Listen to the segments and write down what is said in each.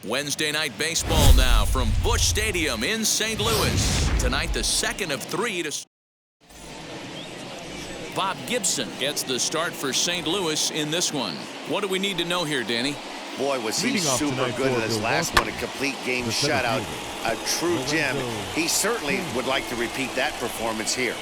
Wednesday night baseball now from Busch Stadium in St. Louis. Tonight, the second of three to... Bob Gibson gets the start for St. Louis in this one. What do we need to know here, Danny? Boy, was he super good in his last one, a complete game shutout. A true gem. He certainly would like to repeat that performance here.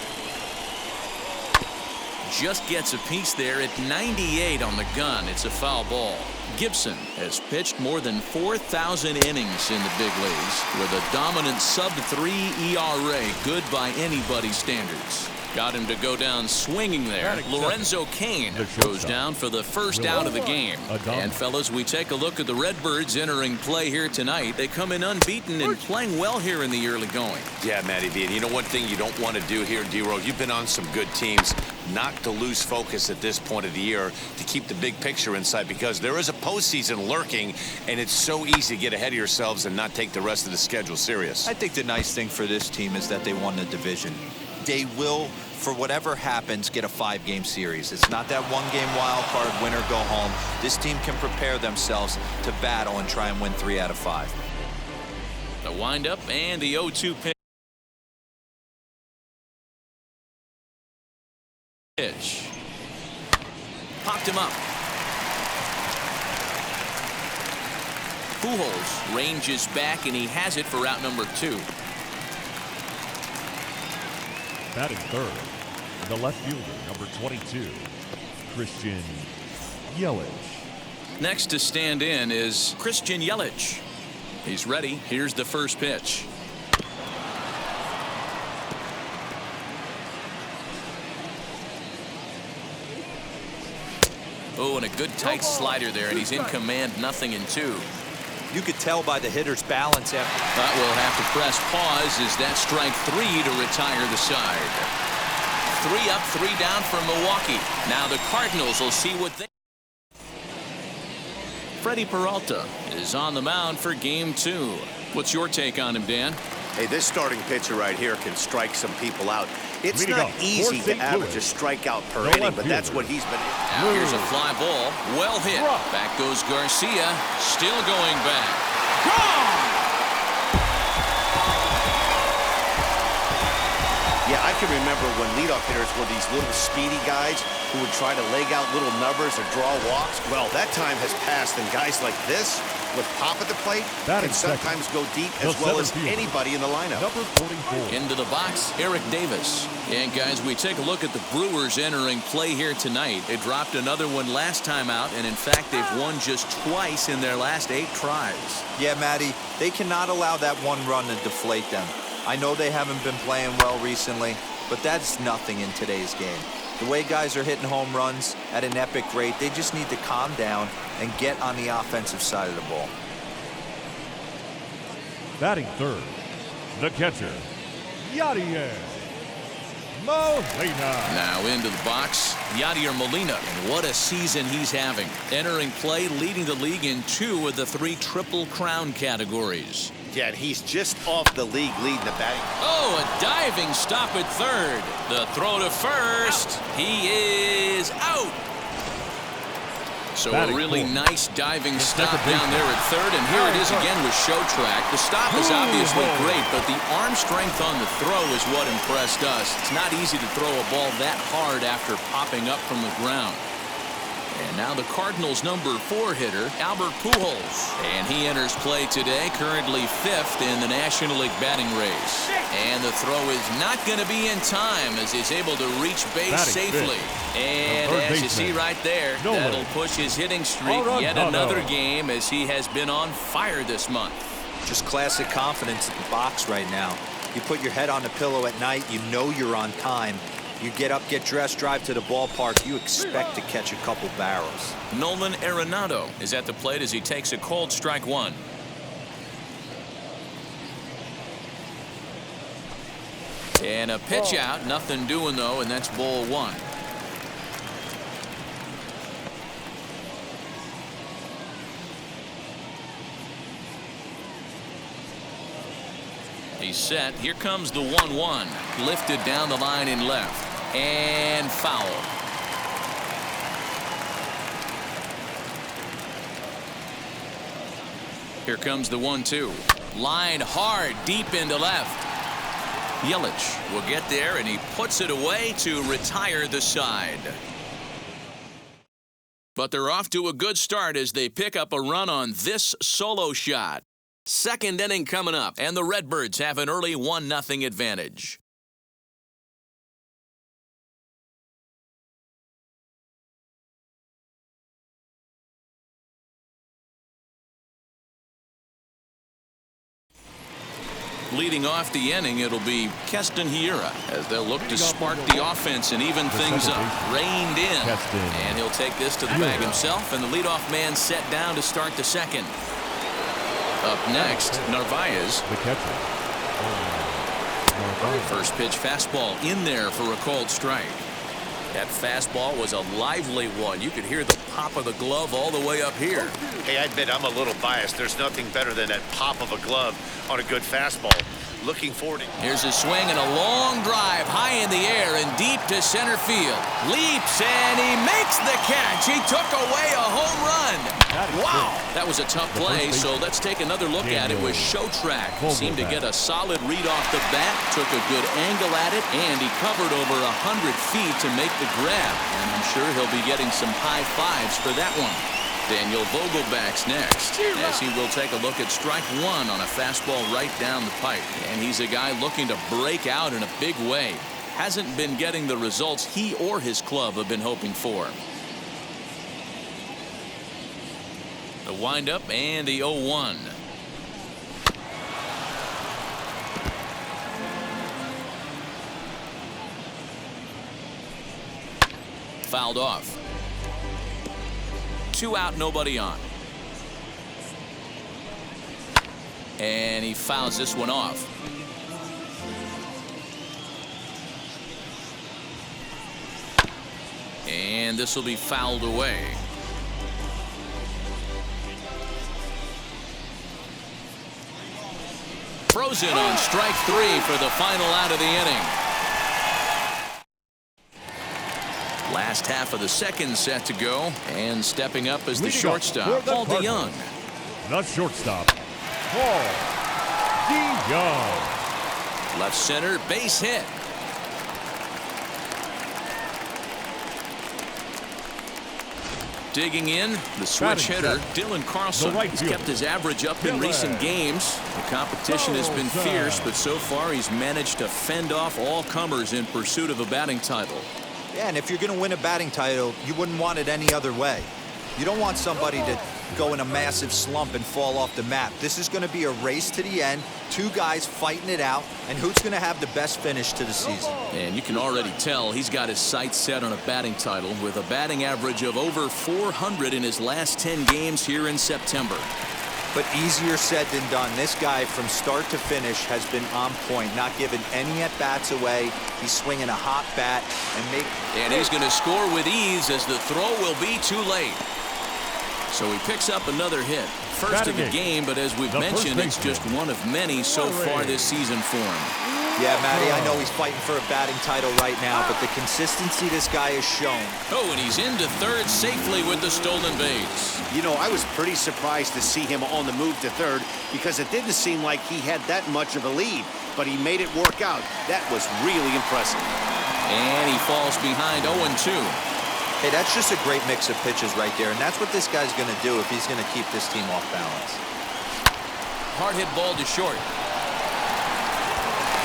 Just gets a piece there at 98 on the gun. It's a foul ball. Gibson has pitched more than 4,000 innings in the big leagues with a dominant sub-3 ERA, good by anybody's standards. Got him to go down swinging there. Lorenzo Cain goes down for the first out of the game. And fellas, we take a look at the Redbirds entering play here tonight. They come in unbeaten and playing well here in the early going. Yeah, Matty V. And you know one thing you don't want to do here, D-Row, you've been on some good teams. Not to lose focus at this point of the year, to keep the big picture in sight, because there is a postseason lurking, and it's so easy to get ahead of yourselves and not take the rest of the schedule serious. I think the nice thing for this team is that they won the division. They will, for whatever happens, get a 5-game series. It's not that one-game wild card, win or go home. This team can prepare themselves to battle and try and win 3 out of 5. The windup and the 0-2 pitch. Popped him up. Pujols ranges back, and he has it for out number 2. Batting third, the left fielder, number 22, Christian Yelich. Next to stand in is Christian Yelich. He's ready. Here's the first pitch. Oh, and a good tight slider there, and he's in command, 0-2. You could tell by the hitter's balance after. But we'll have to press pause as that strike 3 to retire the side. 3 up, 3 down for Milwaukee. Now the Cardinals will see what they... Freddie Peralta is on the mound for game 2. What's your take on him, Dan? Hey, this starting pitcher right here can strike some people out. It's not easy to average a strikeout per inning, but that's what he's been. Now here's a fly ball. Well hit. Back goes Garcia. Still going back. Gone! Yeah, I can remember when leadoff hitters were these little speedy guys who would try to leg out little numbers or draw walks. Well, that time has passed, and guys like this with pop at the plate can sometimes go deep as well as anybody in the lineup. Number 44. Into the box, Eric Davis. And guys, we take a look at the Brewers entering play here tonight. They dropped another one last time out, and in fact, they've won just twice in their last 8 tries. Yeah, Matty, they cannot allow that one run to deflate them. I know they haven't been playing well recently, but that's nothing in today's game. The way guys are hitting home runs at an epic rate, they just need to calm down and get on the offensive side of the ball. Batting third, the catcher, Yadier Molina. Now into the box, Yadier Molina. And what a season he's having. Entering play, leading the league in 2 of the 3 Triple Crown categories. Yeah, and he's just off the league lead in the batting. Oh, a diving stop at third. The throw to first. He is out. So a really nice diving stop down there at third, and here it is again with show track. The stop is obviously great, but the arm strength on the throw is what impressed us. It's not easy to throw a ball that hard after popping up from the ground. And now the Cardinals' number 4 hitter, Albert Pujols. And he enters play today, currently 5th in the National League batting race. And the throw is not going to be in time as he's able to reach base safely. And as you see right there, that'll push his hitting streak yet another game as he has been on fire this month. Just classic confidence in the box right now. You put your head on the pillow at night, you know you're on time. You get up, get dressed, drive to the ballpark, you expect to catch a couple barrels. Nolan Arenado is at the plate as he takes a cold strike 1. And a pitch out, nothing doing though, and that's ball 1. He's set. Here comes the 1-1. Lifted down the line in left. And foul. Here comes the 1-2. Line hard deep into left. Yelich will get there, and he puts it away to retire the side. But they're off to a good start as they pick up a run on this solo shot. Second inning coming up, and the Redbirds have an early 1-0 advantage. Leading off the inning, it'll be Keston Hiura as they'll look to spark the offense and even things up. Reined in, and he'll take this to the bag himself, and the leadoff man set down to start the second. Up next, Narvaez. The catcher. First pitch fastball in there for a called strike. That fastball was a lively one. You could hear the pop of the glove all the way up here. Hey, I admit I'm a little biased. There's nothing better than that pop of a glove on a good fastball. Looking forward to... Here's a swing and a long drive high in the air and deep to center field. Leaps and he makes the catch. He took away a home run. Wow, that was a tough play, so let's take another look at it with Showtrack. Seemed to get a solid read off the bat, took a good angle at it, and he covered over 100 feet to make the grab. And I'm sure he'll be getting some high fives for that one. Daniel Vogelback's next, as he will take a look at strike one on a fastball right down the pipe. And he's a guy looking to break out in a big way. Hasn't been getting the results he or his club have been hoping for. The windup and the 0-1. Fouled off. 2 out, nobody on. And he fouls this one off. And this will be fouled away. Frozen on strike 3 for the final out of the inning. Last half of the second set to go, and stepping up as the shortstop, Paul DeYoung. The shortstop, Paul DeYoung. Left center, base hit. Digging in, the switch hitter, Dylan Carlson. He's kept his average up in recent games. The competition has been fierce, but so far he's managed to fend off all comers in pursuit of a batting title. Yeah, and if you're going to win a batting title, you wouldn't want it any other way. You don't want somebody to go in a massive slump and fall off the map. This is going to be a race to the end, 2 guys fighting it out, and who's going to have the best finish to the season. And you can already tell he's got his sights set on a batting title with a batting average of over 400 in his last 10 games here in September. But easier said than done. This guy from start to finish has been on point, not giving any at-bats away. He's swinging a hot bat and he's going to score with ease as the throw will be too late. So he picks up another hit. First of the game, but as we've mentioned, it's just one of many so far this season for him. Yeah, Matty, I know he's fighting for a batting title right now, but the consistency this guy has shown. Oh, and he's into third safely with the stolen base. You know, I was pretty surprised to see him on the move to third because it didn't seem like he had that much of a lead, but he made it work out. That was really impressive. And he falls behind 0-2. Hey, that's just a great mix of pitches right there, and that's what this guy's going to do if he's going to keep this team off balance. Hard hit ball to short.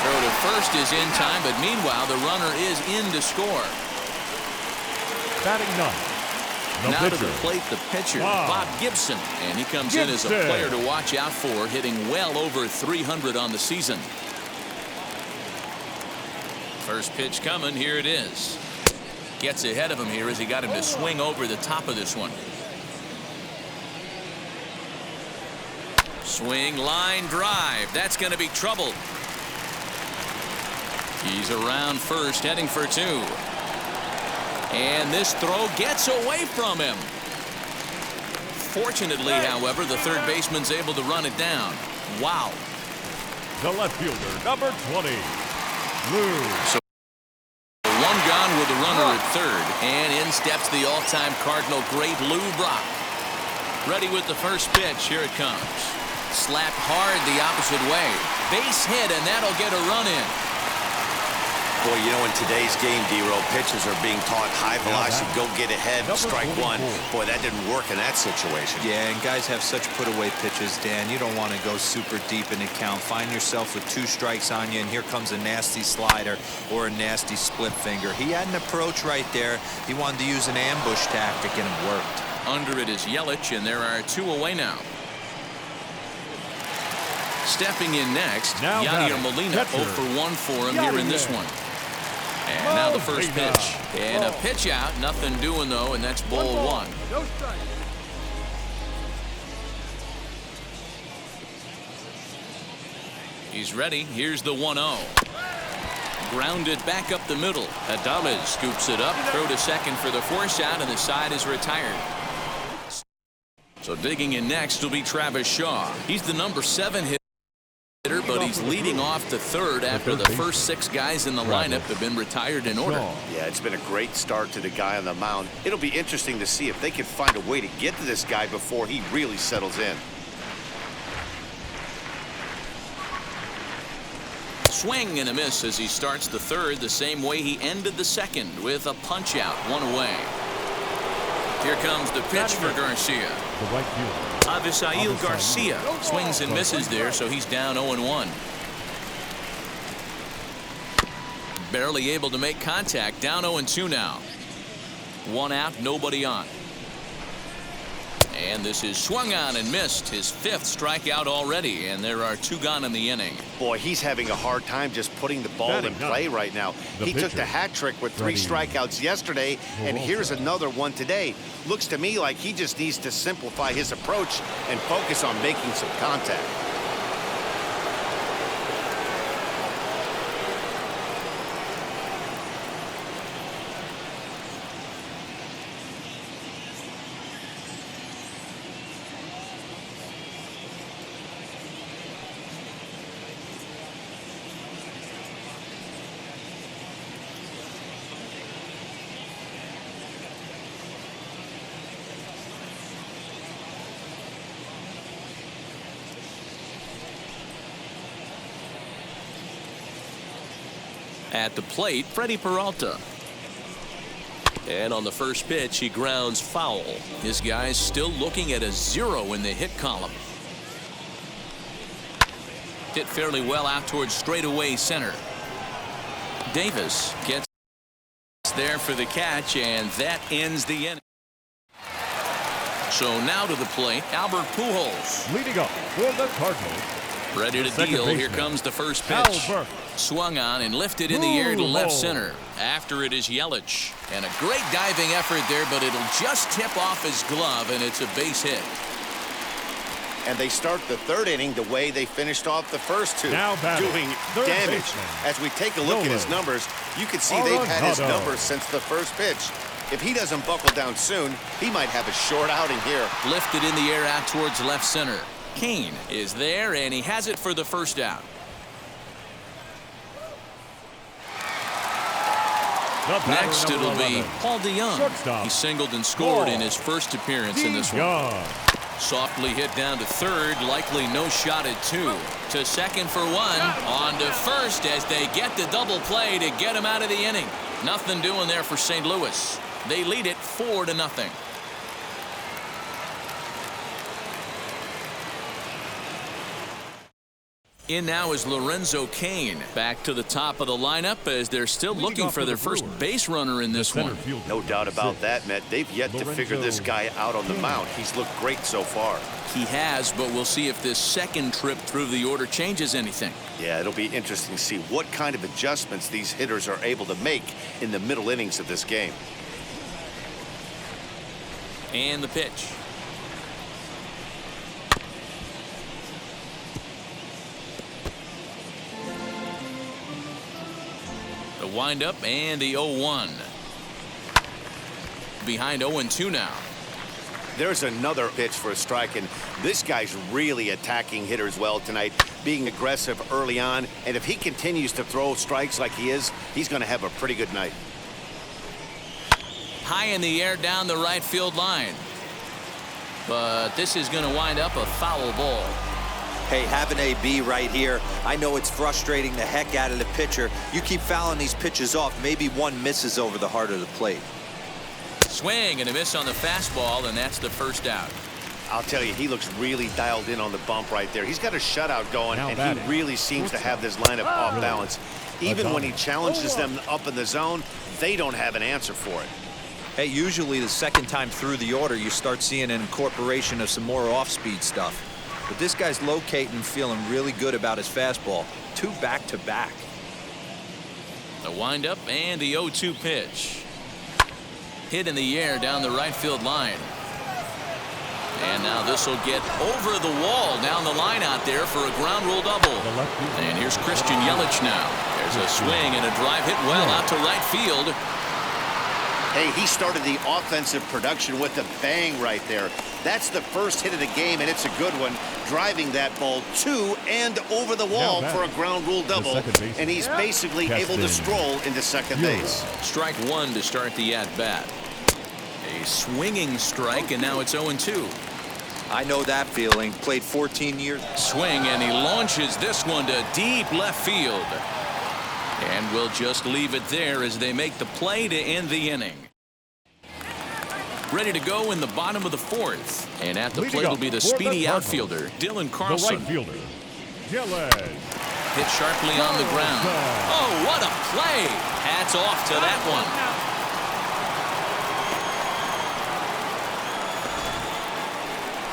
Throw to first is in time, but meanwhile, the runner is in to score. Batting ninth. Now to the plate, the pitcher, Bob Gibson, and he comes in as a player to watch out for, hitting well over 300 on the season. First pitch coming, here it is. Gets ahead of him here as he got him to swing over the top of this one. Swing, line drive. That's going to be trouble. He's around first, heading for 2. And this throw gets away from him. Fortunately, however, the third baseman's able to run it down. Wow. The left fielder, number 20, Lou. So one gone with the runner at third, and in steps the all-time Cardinal great Lou Brock. Ready with the first pitch. Here it comes. Slapped hard the opposite way. Base hit, and that'll get a run in. Boy, you know, in today's game, D-Row, pitchers are being taught high velocity, go get ahead, strike one. Boy, that didn't work in that situation. Yeah, and guys have such put-away pitches, Dan. You don't want to go super deep in the count. Find yourself with 2 strikes on you, and here comes a nasty slider or a nasty split finger. He had an approach right there. He wanted to use an ambush tactic, and it worked. Under it is Yelich, and there are 2 away now. Stepping in next, Yadier Molina 0 for 1 for him here in this one. And now the first pitch. And a pitch out. Nothing doing, though, and that's ball 1. No strike. He's ready. Here's the 1-0. Grounded back up the middle. Adames scoops it up. Throw to second for the force out, and the side is retired. So digging in next will be Travis Shaw. He's the number 7 hitter, but he's leading off the third after the first 6 guys in the lineup have been retired in order. Yeah, it's been a great start to the guy on the mound. It'll be interesting to see if they can find a way to get to this guy before he really settles in. Swing and a miss as he starts the third the same way he ended the second, with a punch out, 1 away. Here comes the pitch for Garcia. The right fielder. Avisail Garcia swings and misses there, so he's down 0-1. Barely able to make contact, down 0-2 now. 1 out, nobody on. And this is swung on and missed, his 5th strikeout already, and there are 2 gone in the inning. Boy, he's having a hard time just putting the ball in play right now. He took the hat trick with 3 strikeouts yesterday, and here's another one today. Looks to me like he just needs to simplify his approach and focus on making some contact. At the plate, Freddie Peralta. And on the first pitch, he grounds foul. His guy's still looking at a 0 in the hit column. Hit fairly well out towards straightaway center. Davis gets there for the catch, and that ends the inning. So now to the plate, Albert Pujols. Leading up for the Cardinals. Ready to deal. Here comes the first pitch. Swung on and lifted in the air to left center. After it is Yelich. And a great diving effort there, but it'll just tip off his glove, and it's a base hit. And they start the 3rd inning the way they finished off the first 2, doing damage. As we take a look at his numbers, you can see they've had his numbers since the first pitch. If he doesn't buckle down soon, he might have a short outing here. Lifted in the air out towards left center. Kane is there, and he has it for the first out. Next, it'll be Paul DeYoung. He singled and scored in his first appearance in this one. Softly hit down to third, likely no shot at 2. To second for 1, on to first as they get the double play to get him out of the inning. Nothing doing there for St. Louis. They lead it 4-0. In now is Lorenzo Cain. Back to the top of the lineup as they're still looking for their first base runner in this one. No doubt about that, Matt. They've yet to figure this guy out on the mound. He's looked great so far. He has, but we'll see if this second trip through the order changes anything. Yeah, it'll be interesting to see what kind of adjustments these hitters are able to make in the middle innings of this game. And the pitch. The windup and the 0-1. Behind 0-2 now. There's another pitch for a strike, and this guy's really attacking hitters well tonight, being aggressive early on, and if he continues to throw strikes like he is, he's going to have a pretty good night. High in the air down the right field line. But this is going to wind up a foul ball. Hey, have an AB right here. I know it's frustrating the heck out of the pitcher. You keep fouling these pitches off, maybe one misses over the heart of the plate. Swing and a miss on the fastball, and that's the first out. I'll tell you, he looks really dialed in on the bump right there. He's got a shutout going, and he really seems to have this lineup off balance. Even when he challenges them up in the zone, they don't have an answer for it. Hey, usually the second time through the order, you start seeing an incorporation of some more off-speed stuff. But this guy's locating, feeling really good about his fastball. 2 back-to-back. The windup and the 0-2 pitch. Hit in the air down the right field line. And now this will get over the wall down the line out there for a ground rule double. And here's Christian Yelich now. There's a swing and a drive hit well out to right field. Hey, he started the offensive production with a bang right there. That's the first hit of the game, and it's a good one. Driving that ball to and over the wall for a ground rule double. And he's basically able to stroll into second base. Strike one to start the at-bat. A swinging strike, and now it's 0-2. I know that feeling. Played 14 years. Swing, and he launches this one to deep left field. And we'll just leave it there as they make the play to end the inning. Ready to go in the bottom of the fourth. And at the plate will be the speedy outfielder, Dylan Carlson. The right fielder, Dylan. Hit sharply on the ground. Oh, what a play! Hats off to that one.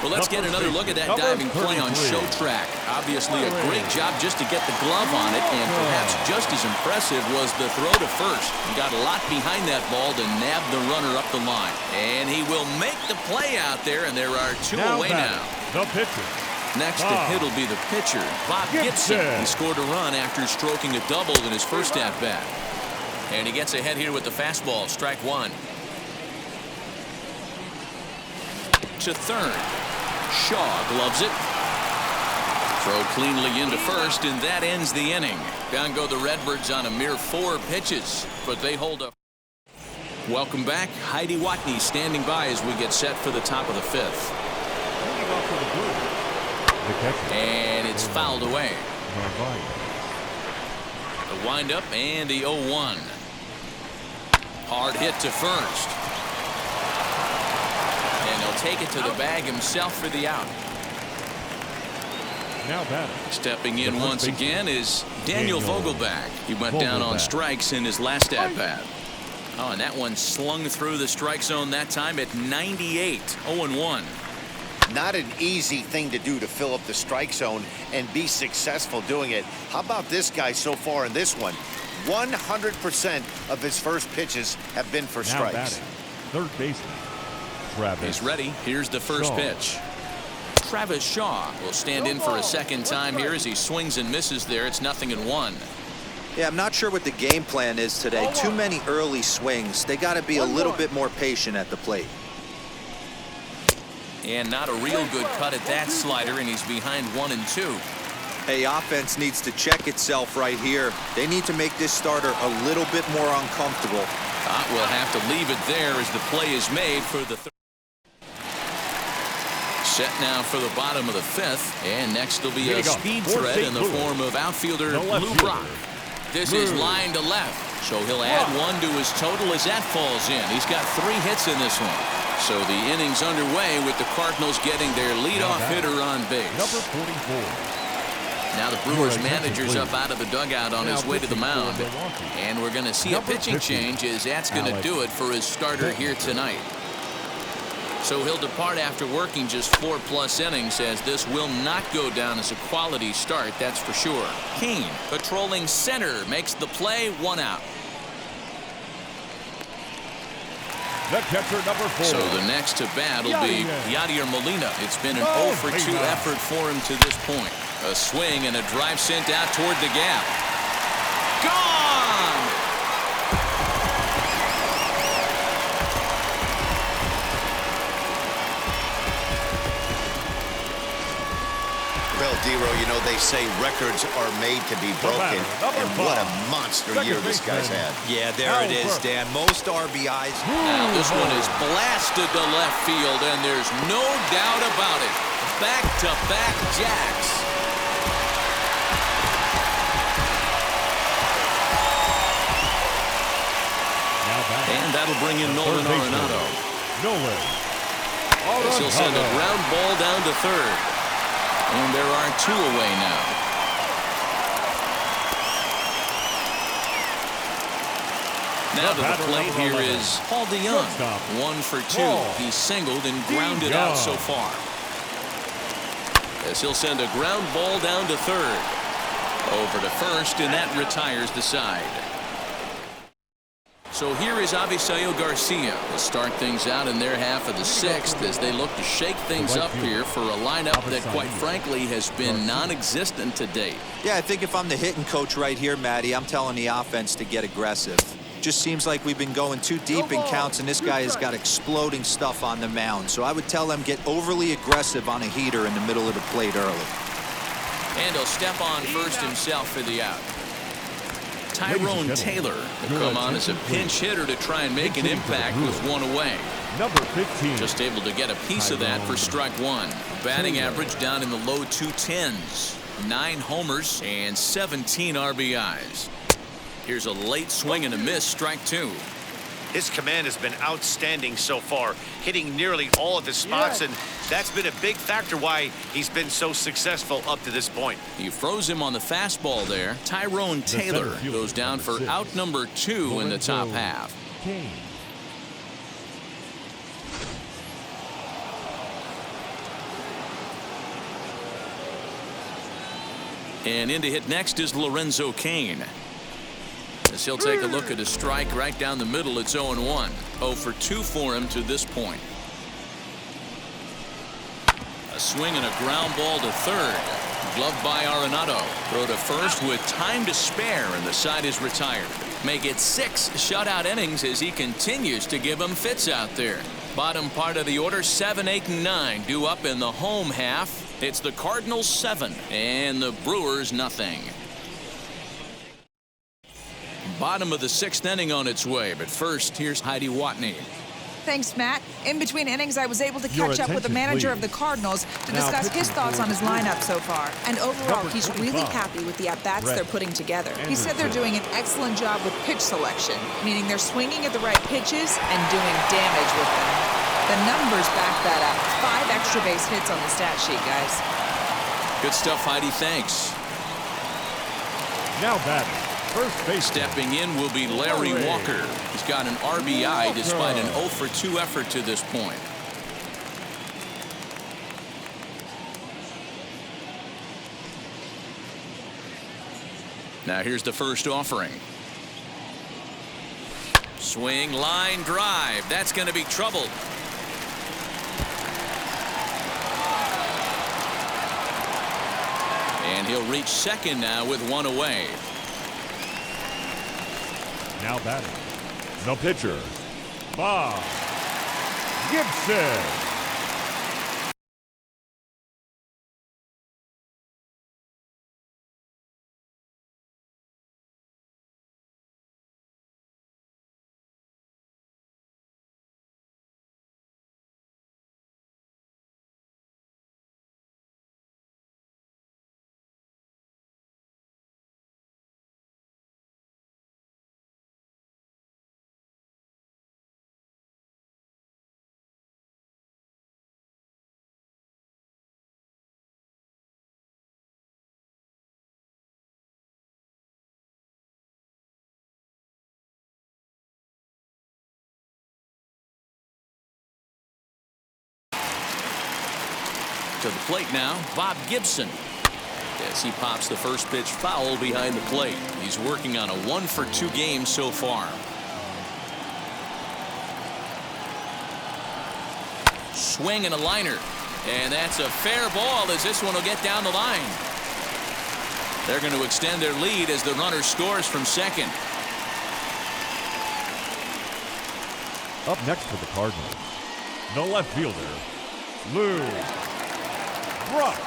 Well, let's get another look at that diving play on Show Track. Obviously a great job just to get the glove on it, and perhaps just as impressive was the throw to first. He got a lot behind that ball to nab the runner up the line. And he will make the play out there, and there are 2 away now. The pitcher. Next to hit will be the pitcher, Bob Gibson. He scored a run after stroking a double in his first at-bat. And he gets ahead here with the fastball, strike one. To third. Shaw gloves it. Throw cleanly into first, and that ends the inning. Down go the Redbirds on a mere 4 pitches, but they hold up. Welcome back. Heidi Watney standing by as we get set for the top of the 5th. And it's fouled away. The windup and the 0-1. Hard hit to first. And he'll take it to the bag himself for the out. Now batting. Stepping in once again is Daniel Vogelback. He went down on strikes in his last at-bat. Oh, and that one slung through the strike zone that time at 98. 0-1. Not an easy thing to do to fill up the strike zone and be successful doing it. How about this guy so far in this one? 100% of his first pitches have been for strikes. Now batting. Third baseman. Travis. He's ready. Here's the first pitch. Travis Shaw will stand in for a second time here as he swings and misses there. It's 0-1. Yeah, I'm not sure what the game plan is today. Too many early swings. They got to be a little bit more patient at the plate. And not a real good cut at that slider, and he's behind 1-2. Hey, offense needs to check itself right here. They need to make this starter a little bit more uncomfortable. We'll have to leave it there as the play is made for the third. Set now for the bottom of the 5th, and next will be a speed threat in the form of outfielder Lou Brock. This is line to left, so he'll add 1 to his total as that falls in. He's got 3 hits in this one. So the inning's underway with the Cardinals getting their leadoff hitter on base. Number 44. Now the Brewers manager's up out of the dugout on his way to the mound. And we're going to see a pitching change as that's going to do it for his starter here tonight. So he'll depart after working just 4+ innings, as this will not go down as a quality start, that's for sure. Kane, patrolling center, makes the play, 1 out. The catcher, number 4. So the next to bat will be Yadier Molina. It's been an 0-for-2 effort for him to this point. A swing and a drive sent out toward the gap. Gone! Well, Dero, you know, they say records are made to be broken, and what a monster year this guy's had. Yeah, there it is, Dan. Most RBIs. Now this one is blasted to left field, and there's no doubt about it. back-to-back jacks. And that'll bring in Nolan Arenado. He'll send a ground ball down to third. And there are 2 away now. Now to the plate here is Paul DeYoung. 1 for 2. He singled and grounded out so far. As he'll send a ground ball down to third. Over to first, and that retires the side. So here is Avisail Garcia to start things out in their half of the 6th as they look to shake things up here for a lineup that, quite frankly, has been non-existent to date. Yeah, I think if I'm the hitting coach right here, Matty, I'm telling the offense to get aggressive. Just seems like we've been going too deep in counts, and this guy has got exploding stuff on the mound. So I would tell them get overly aggressive on a heater in the middle of the plate early. And he'll step on first himself for the out. Tyrone Taylor will come on as a pinch hitter to try and make an impact with 1 away. Number 15. Just able to get a piece of that for strike 1. Batting average down in the low 210s. 9 homers and 17 RBIs. Here's a late swing and a miss, strike 2. His command has been outstanding so far, hitting nearly all of his spots, and that's been a big factor why he's been so successful up to this point. He froze him on the fastball there. Tyrone Taylor goes down for out number 2 in the top half. And in to hit next is Lorenzo Cain. As he'll take a look at a strike right down the middle, it's 0-1. 0 for 2 for him to this point. A swing and a ground ball to third. Gloved by Arenado. Throw to first with time to spare, and the side is retired. Make it 6 shutout innings as he continues to give them fits out there. Bottom part of the order, 7, 8, and 9 due up in the home half. It's the Cardinals 7 and the Brewers nothing. Bottom of the 6th inning on its way, but first, here's Heidi Watney. Thanks, Matt. In between innings, I was able to catch up with the manager of the Cardinals to discuss his thoughts on his lineup so far. And overall, he's really happy with the at-bats they're putting together. He said they're doing an excellent job with pitch selection, meaning they're swinging at the right pitches and doing damage with them. The numbers back that up. 5 extra base hits on the stat sheet, guys. Good stuff, Heidi. Thanks. Now batting. First base. Stepping in will be Larry Walker. He's got an RBI despite an 0 for 2 effort to this point. Now here's the first offering. Swing, line drive. That's going to be trouble. And he'll reach second now with 1 away. Now batting, the pitcher, Bob Gibson. To the plate now, Bob Gibson. As he pops the first pitch foul behind the plate. He's working on a 1 for 2 game so far. Swing and a liner. And that's a fair ball as this one will get down the line. They're going to extend their lead as the runner scores from second. Up next for the Cardinals, the left fielder, Lou Brock.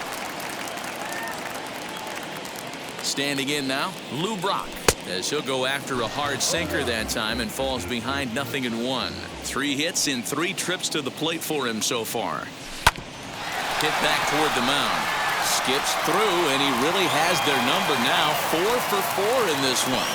Standing in now, Lou Brock, as he'll go after a hard sinker that time and falls behind 0-1. 3 hits in 3 trips to the plate for him so far. Hit back toward the mound. Skips through, and he really has their number now. 4 for 4 in this one.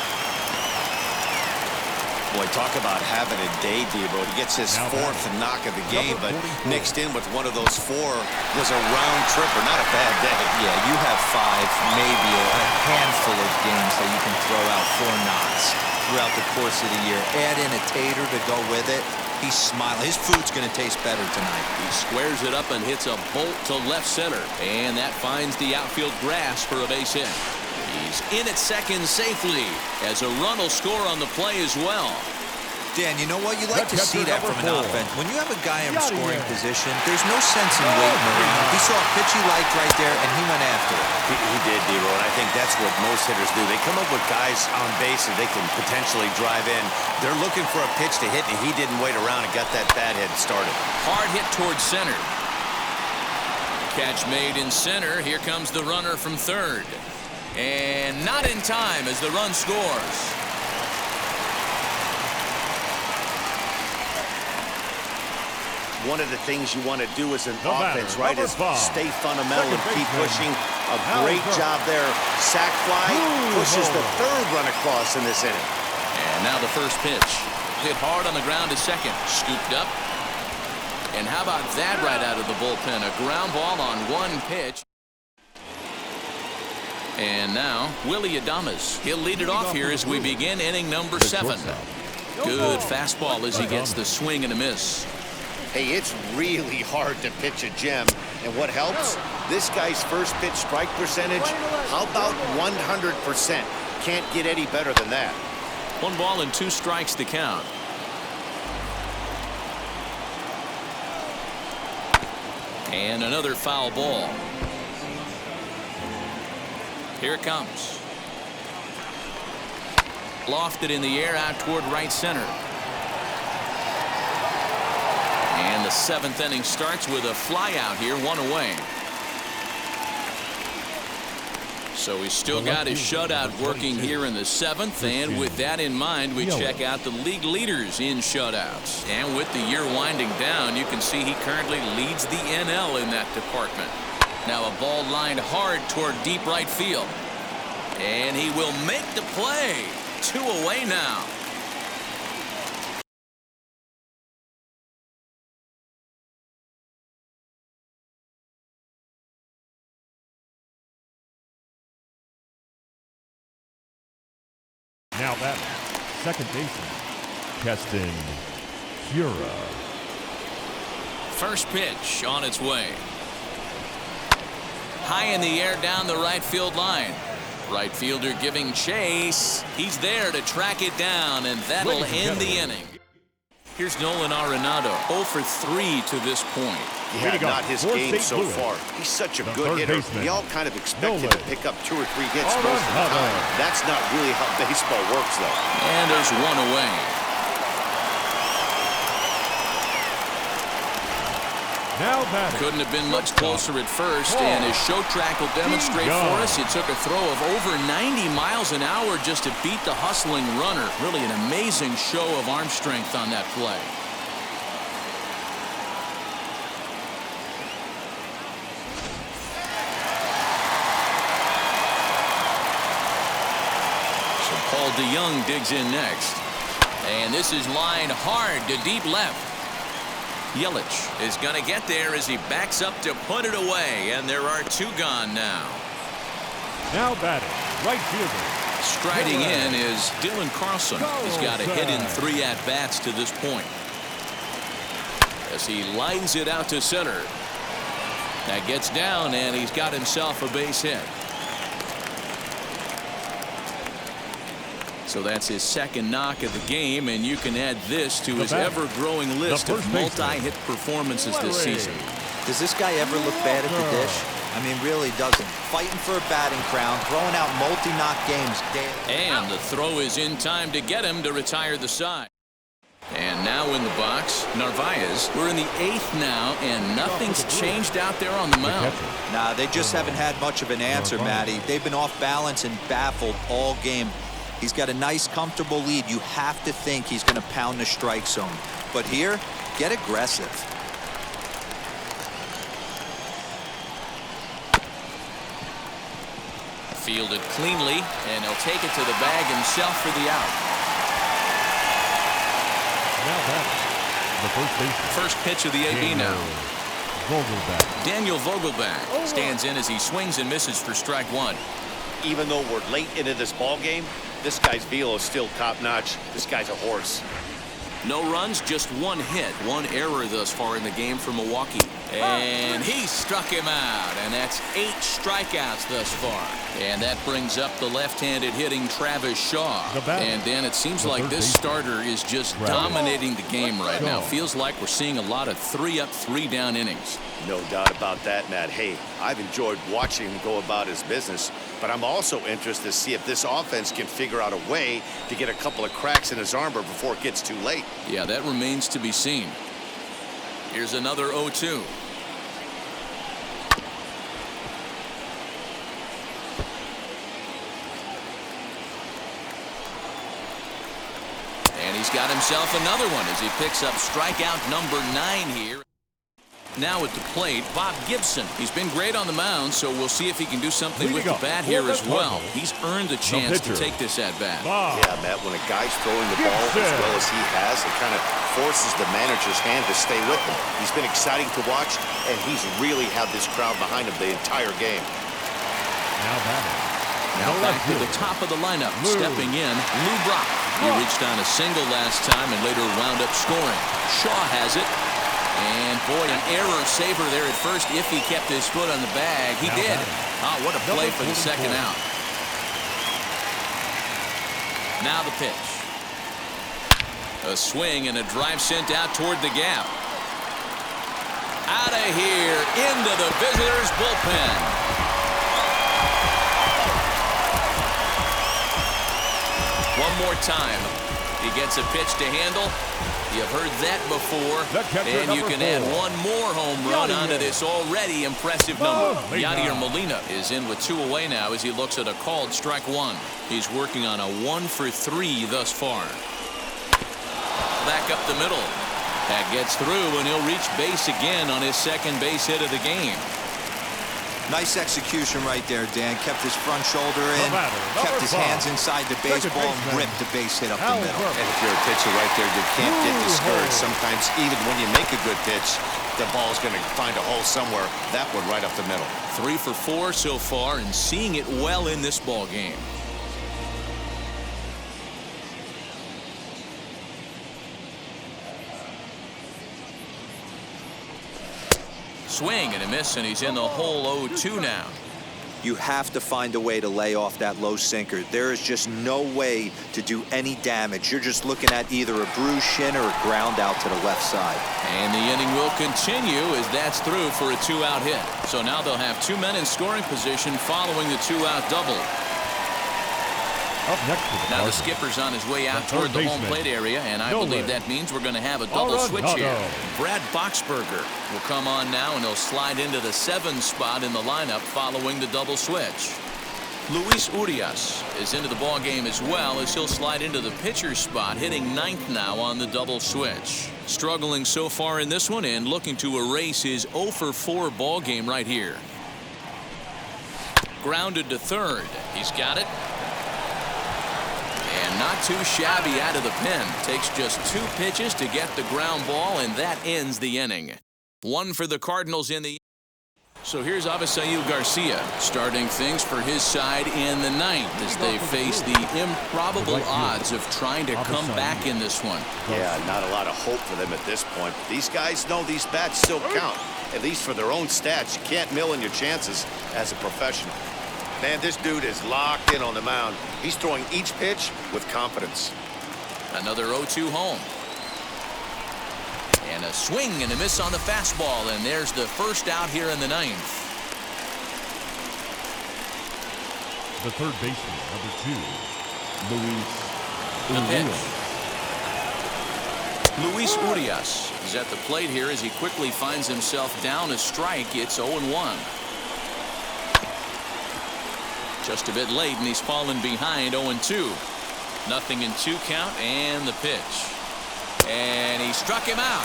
Boy, talk about having a day, Debo. He gets his fourth knock of the game, but mixed in with one of those 4 was a round tripper. Not a bad day. Yeah, you have 5, maybe a handful of games that you can throw out 4 knocks throughout the course of the year. Add in a tater to go with it. He's smiling. His food's going to taste better tonight. He squares it up and hits a bolt to left center. And that finds the outfield grass for a base hit. He's in at second safely as a run will score on the play as well. Dan, you know what? You like to see that from an offense. When you have a guy in scoring position, there's no sense in waiting around. He saw a pitch he liked right there, and he went after it. He did, Debo, and I think that's what most hitters do. They come up with guys on base that they can potentially drive in. They're looking for a pitch to hit, and he didn't wait around and got that bat head started. Hard hit towards center. Catch made in center. Here comes the runner from third. And not in time as the run scores. One of the things you want to do as an offense, right, is stay fundamental and keep pushing. A great job there. Sac fly pushes the third run across in this inning. And now the first pitch. Hit hard on the ground to second. Scooped up. And how about that right out of the bullpen? A ground ball on one pitch. And now Willie Adames. He'll lead it off here as we begin inning number 7. Good fastball as he gets the swing and a miss. Hey, it's really hard to pitch a gem. And what helps? This guy's first pitch strike percentage, how about 100%? Can't get any better than that. 1 ball and 2 strikes to count. And another foul ball. Here it comes. Lofted in the air out toward right center. And the 7th inning starts with a fly out here, 1 away. So he's still got his shutout working here in the 7th, and with that in mind, we check out the league leaders in shutouts. And with the year winding down, you can see he currently leads the NL in that department. Now a ball lined hard toward deep right field. And he will make the play. 2 away now. Now that second baseman, Keston Hiura. First pitch on its way. High in the air down the right field line. Right fielder giving chase. He's there to track it down, and that'll end the inning. Here's Nolan Arenado, 0 for 3 to this point. Yeah, not his game so far. He's such a good hitter. We all kind of expect him to pick up 2 or 3 hits most of the time. That's not really how baseball works, though. And there's 1 away. Now that couldn't have been much closer at first, and as show track will demonstrate for us, it took a throw of over 90 miles an hour just to beat the hustling runner. Really an amazing show of arm strength on that play. So Paul DeYoung digs in next. And this is lined hard to deep left. Yelich is going to get there as he backs up to put it away, and there are 2 gone now. Now batting, right fielder. Striding in is Dylan Carlson. He's got a hit in 3 at-bats to this point. As he lines it out to center. That gets down, and he's got himself a base hit. So that's his 2nd knock of the game, and you can add this to his ever-growing list of multi-hit performances this season. Does this guy ever look bad at the dish? I mean, really doesn't. Fighting for a batting crown, throwing out multi-knock games daily. And the throw is in time to get him to retire the side. And now in the box, Narvaez. We're in the 8th now, and nothing's changed out there on the mound. Nah, they just haven't had much of an answer, Matty. They've been off balance and baffled all game. He's got a nice, comfortable lead. You have to think he's going to pound the strike zone. But here, get aggressive. Fielded cleanly, and he'll take it to the bag himself for the out. Now that's the first baseman. First pitch of the AB now. Vogelback. Daniel Vogelback stands in as he swings and misses for strike one. Even though we're late into this ball game, this guy's velo is still top-notch. This guy's a horse. No runs, just one hit, one error thus far in the game for Milwaukee. And he struck him out, and that's 8 strikeouts thus far. And that brings up the left-handed hitting Travis Shaw. And Dan, it seems like this starter is just dominating the game right now. Feels like we're seeing a lot of 3-up, 3-down innings. No doubt about that, Matt. Hey, I've enjoyed watching him go about his business, but I'm also interested to see if this offense can figure out a way to get a couple of cracks in his armor before it gets too late. Yeah, that remains to be seen. Here's another 0-2. And he's got himself another one as he picks up strikeout number 9 here. Now at the plate, Bob Gibson. He's been great on the mound, so we'll see if he can do something with the bat here as well. He's earned a chance to take this at-bat. Yeah, Matt, when a guy's throwing the ball as well as he has, it kind of forces the manager's hand to stay with him. He's been exciting to watch, and he's really had this crowd behind him the entire game. Now back to the top of the lineup. Stepping in, Lou Brock. He reached on a single last time and later wound up scoring. Shaw has it. And, boy, an error saver there at first if he kept his foot on the bag. He did. Oh, what a play for the second out. Now the pitch. A swing and a drive sent out toward the gap. Out of here, into the visitors' bullpen. One more time. He gets a pitch to handle. You've heard that before, and you can add one more home run onto this already impressive number. Yadier Molina is in with 2 away now as he looks at a called strike 1. He's working on a 1-for-3 thus far. Back up the middle. That gets through, and he'll reach base again on his second base hit of the game. Nice execution right there, Dan. Kept his front shoulder in, kept his hands inside the baseball, and ripped the base hit up the middle. And if you're a pitcher right there, you can't get discouraged. Sometimes even when you make a good pitch, the ball's going to find a hole somewhere. That one right up the middle. 3 for 4 so far, and seeing it well in this ball game. Swing and a miss, and he's in the hole 0-2 now. You have to find a way to lay off that low sinker. There is just no way to do any damage. You're just looking at either a bruised shin or a ground out to the left side. And the inning will continue as that's through for a 2-out hit. So now they'll have 2 men in scoring position following the 2-out double. Up next now the skipper's on his way out toward the home plate area, and I believe that means we're going to have a double switch here. Brad Boxberger will come on now, and he'll slide into the 7 spot in the lineup following the double switch. Luis Urias is into the ball game as well as he'll slide into the pitcher spot, hitting 9th now on the double switch. Struggling so far in this one and looking to erase his 0-for-4 ball game right here. Grounded to third. He's got it. And not too shabby out of the pen. Takes just 2 pitches to get the ground ball, and that ends the inning. 1 for the Cardinals in the. So here's Avisail Garcia starting things for his side in the 9th as they face the improbable odds of trying to come back in this one. Yeah, not a lot of hope for them at this point. These guys know these bats still count, at least for their own stats. You can't mill in your chances as a professional. Man, this dude is locked in on the mound. He's throwing each pitch with confidence. Another 0-2 home. And a swing and a miss on the fastball, and there's the first out here in the 9th. The third baseman, number 2, Luis Urias is at the plate here as he quickly finds himself down a strike. It's 0-1. Just a bit late, and he's fallen behind 0-2. Nothing in 2 count, and the pitch. And he struck him out.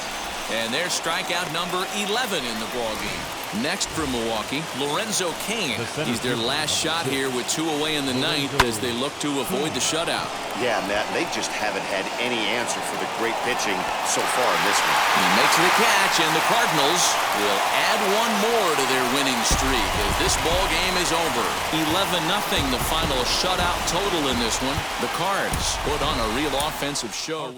And there's strikeout number 11 in the ball game. Next for Milwaukee, Lorenzo Cain. He's their last shot here with 2 away in the ninth as they look to avoid the shutout. Yeah, Matt, they just haven't had any answer for the great pitching so far in this one. He makes the catch, and the Cardinals will add one more to their winning streak as this ball game is over. 11-0, the final shutout total in this one. The Cards put on a real offensive show.